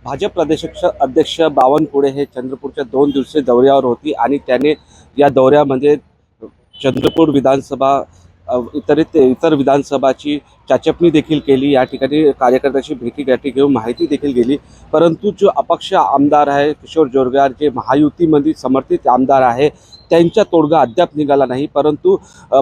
भाजप अध्यक्ष बावनकुळे हे चंद्रपूरच्या 2 दिवसीय दौऱ्यावर होती आणि त्याने या दौऱ्यामध्ये चंद्रपूर विधानसभा इतर विधानसभाची चाचपणी देखील केली। या ठिकाणी कार्यकर्त्याची भेटीगाठी घेऊन माहिती देखील गेली। परंतु जो अपक्ष आमदार आहे किशोर जोरगेवार, जे महायुतीमध्ये समर्थित आमदार आहे, त्यांचा तोडगा अद्याप निघाला नाही। परंतु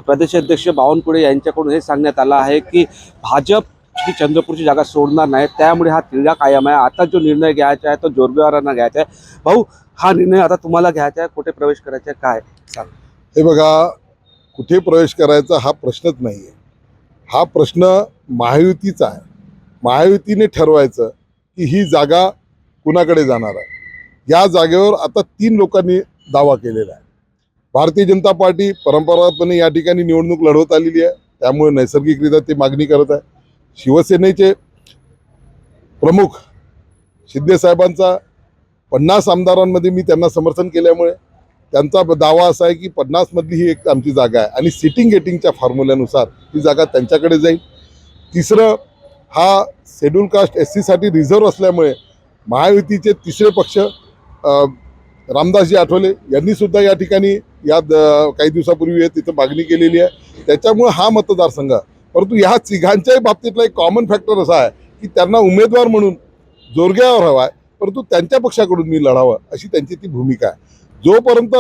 प्रदेशाध्यक्ष बावनकुळे यांच्याकडून हे सांगण्यात आलं आहे की भाजप ही चंद्रपूरची जागा सोडणार नाही, त्यामुळे हा तिढा कायम आहे। आता जो निर्णय घ्यायचा आहे तो जोरगेवारांना घ्यायचा आहे। भाऊ, हा निर्णय आता तुम्हाला घ्यायचा आहे, कुठे प्रवेश करायचा आहे, काय सांग? हे बघा, कुठे प्रवेश करायचा हा प्रश्नच नाही आहे। हा प्रश्न महायुतीचा आहे। महायुतीने ठरवायचं की ही जागा कुणाकडे जाणार आहे। या जागेवर आता 3 लोकांनी दावा केलेला आहे। भारतीय जनता पार्टी परंपरागतपणे या ठिकाणी निवडणूक लढवत आलेली आहे, त्यामुळे नैसर्गिकरित्या ते मागणी करत आहे। शिवसेनेचे प्रमुख शिंदे साहेबांचा 50 आमदारांमध्ये मी त्यांना समर्थन केल्यामुळे त्यांचा दावा असा आहे की 50 मधली ही एक आमची जागा आहे आणि सिटिंग गेटिंगच्या फॉर्म्युल्यानुसार ही जागा त्यांच्याकडे जाईल। तिसरं, हा शेड्यूल कास्ट SC साठी रिझर्व्ह असल्यामुळे महायुतीचे तिसरे पक्ष रामदासजी आठवले यांनी सुद्धा या ठिकाणी काही दिवसापूर्वी तिथं मागणी केलेली आहे। त्याच्यामुळे हा मतदारसंघ, परंतु ह्या तिघांच्याही बाबतीतला एक कॉमन फॅक्टर असा आहे की त्यांना उमेदवार म्हणून जोरगेवार हवा आहे, परंतु त्यांच्या पक्षाकडून मी लढावं अशी त्यांची ती भूमिका आहे। जोपर्यंत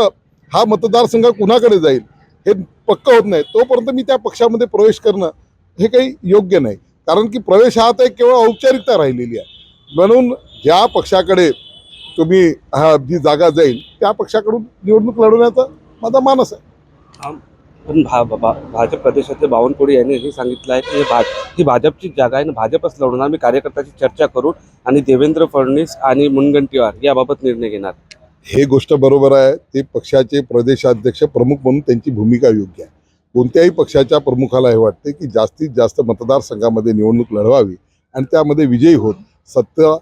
हा मतदारसंघ कुणाकडे जाईल हे पक्क होत नाही तोपर्यंत मी त्या पक्षामध्ये प्रवेश करणं हे काही योग्य नाही, कारण की प्रवेश हा आता एक केवळ औपचारिकता राहिलेली आहे। म्हणून ज्या पक्षाकडे तुम्ही जी जागा जाईल त्या पक्षाकडून निवडणूक लढवण्याचा माझा मानस आहे। पण भाजप प्रदेशाचे बावनकुळे यांनी हे सांगितलं आहे की ही भाजपची जागा आहे, भाजपच लढवणार, मी कार्यकर्त्याची चर्चा करून आणि देवेंद्र फडणवीस आणि मुनगंटीवार याबाबत निर्णय घेणार। हे गोष्ट बरोबर आहे। ते पक्षाचे प्रदेशाध्यक्ष प्रमुख म्हणून त्यांची भूमिका योग्य आहे। कोणत्याही पक्षाच्या प्रमुखाला हे वाटते की जास्तीत जास्त मतदारसंघामध्ये निवडणूक लढवावी आणि त्यामध्ये विजयी होत सत्ता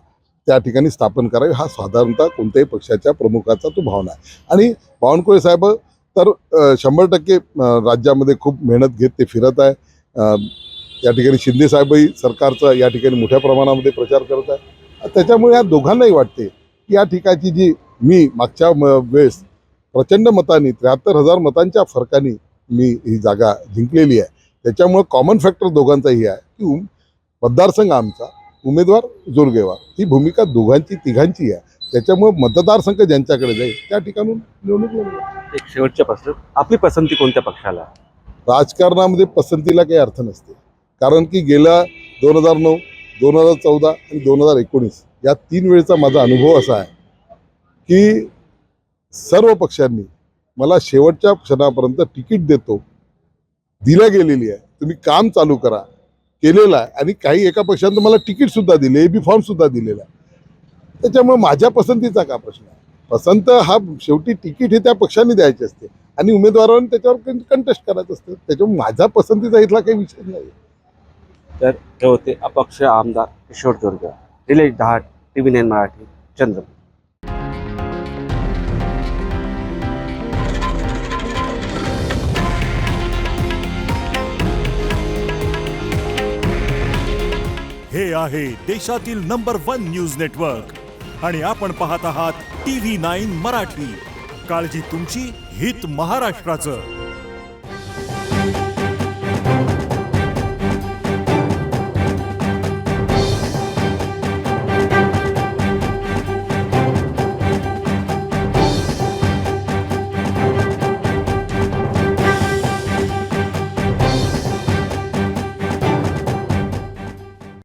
त्या ठिकाणी स्थापन करावी, हा साधारणतः कोणत्याही पक्षाच्या प्रमुखाचा तो भावना आहे। आणि बावनकुळे साहेब तर 100% राज्यामध्ये खूप मेहनत घेत ते फिरत आहे। या ठिकाणी शिंदे साहेबही सरकारचा या ठिकाणी मोठ्या प्रमाणामध्ये प्रचार करत आहे। त्याच्यामुळे या दोघांनाही वाटते की या ठिकाणी जी मी मागच्या वेळेस प्रचंड मतांनी 73,000 मतांच्या फरकाने मी ही जागा जिंकलेली आहे, त्याच्यामुळे कॉमन फॅक्टर दोघांचाही आहे की मतदारसंघ आमचा, उमेदवार जोरगेवार, ही भूमिका दोघांची तिघांची आहे। त्याच्यामुळे मतदारसंघ ज्यांच्याकडे जाईल त्या ठिकाणून निवडणूक लढवणार। एक शेवटचा प्रश्न, आपली पसंती कोणत्या पक्षाला? राजकारणामध्ये पसंतीला काही अर्थ नसते, कारण की गेल्या 2009, 2014 आणि 2019 या 3 वेळेचा माझा अनुभव असा आहे की सर्व पक्षांनी मला शेवटच्या क्षणापर्यंत तिकीट दिल्या गेलेली आहे, तुम्ही काम चालू करा केलेलं आहे। आणि काही एका पक्षानं मला तिकीटसुद्धा दिले, AB फॉर्मसुद्धा दिलेला आहे। त्याच्यामुळे माझ्या पसंतीचा का प्रश्न आहे? पसंत हा शेवटी तिकीट हे त्या पक्षाने द्यायचे असते आणि उमेदवारांनी त्याच्यावर कंटेस्ट करायचं असतं, त्याच्यामुळे माझ्या पसंतीचा इथला काही विषय नाही। तर हे होते अपक्ष आमदार किशोर जोरगेवार। निलेश दहाट, TV9 मराठी, चंद्रपूर। हे आहे देशातील नंबर 1 न्यूज नेटवर्क आणि आपण पाहत आहात TV9 मराठी। काळजी तुमची, हित महाराष्ट्राचं।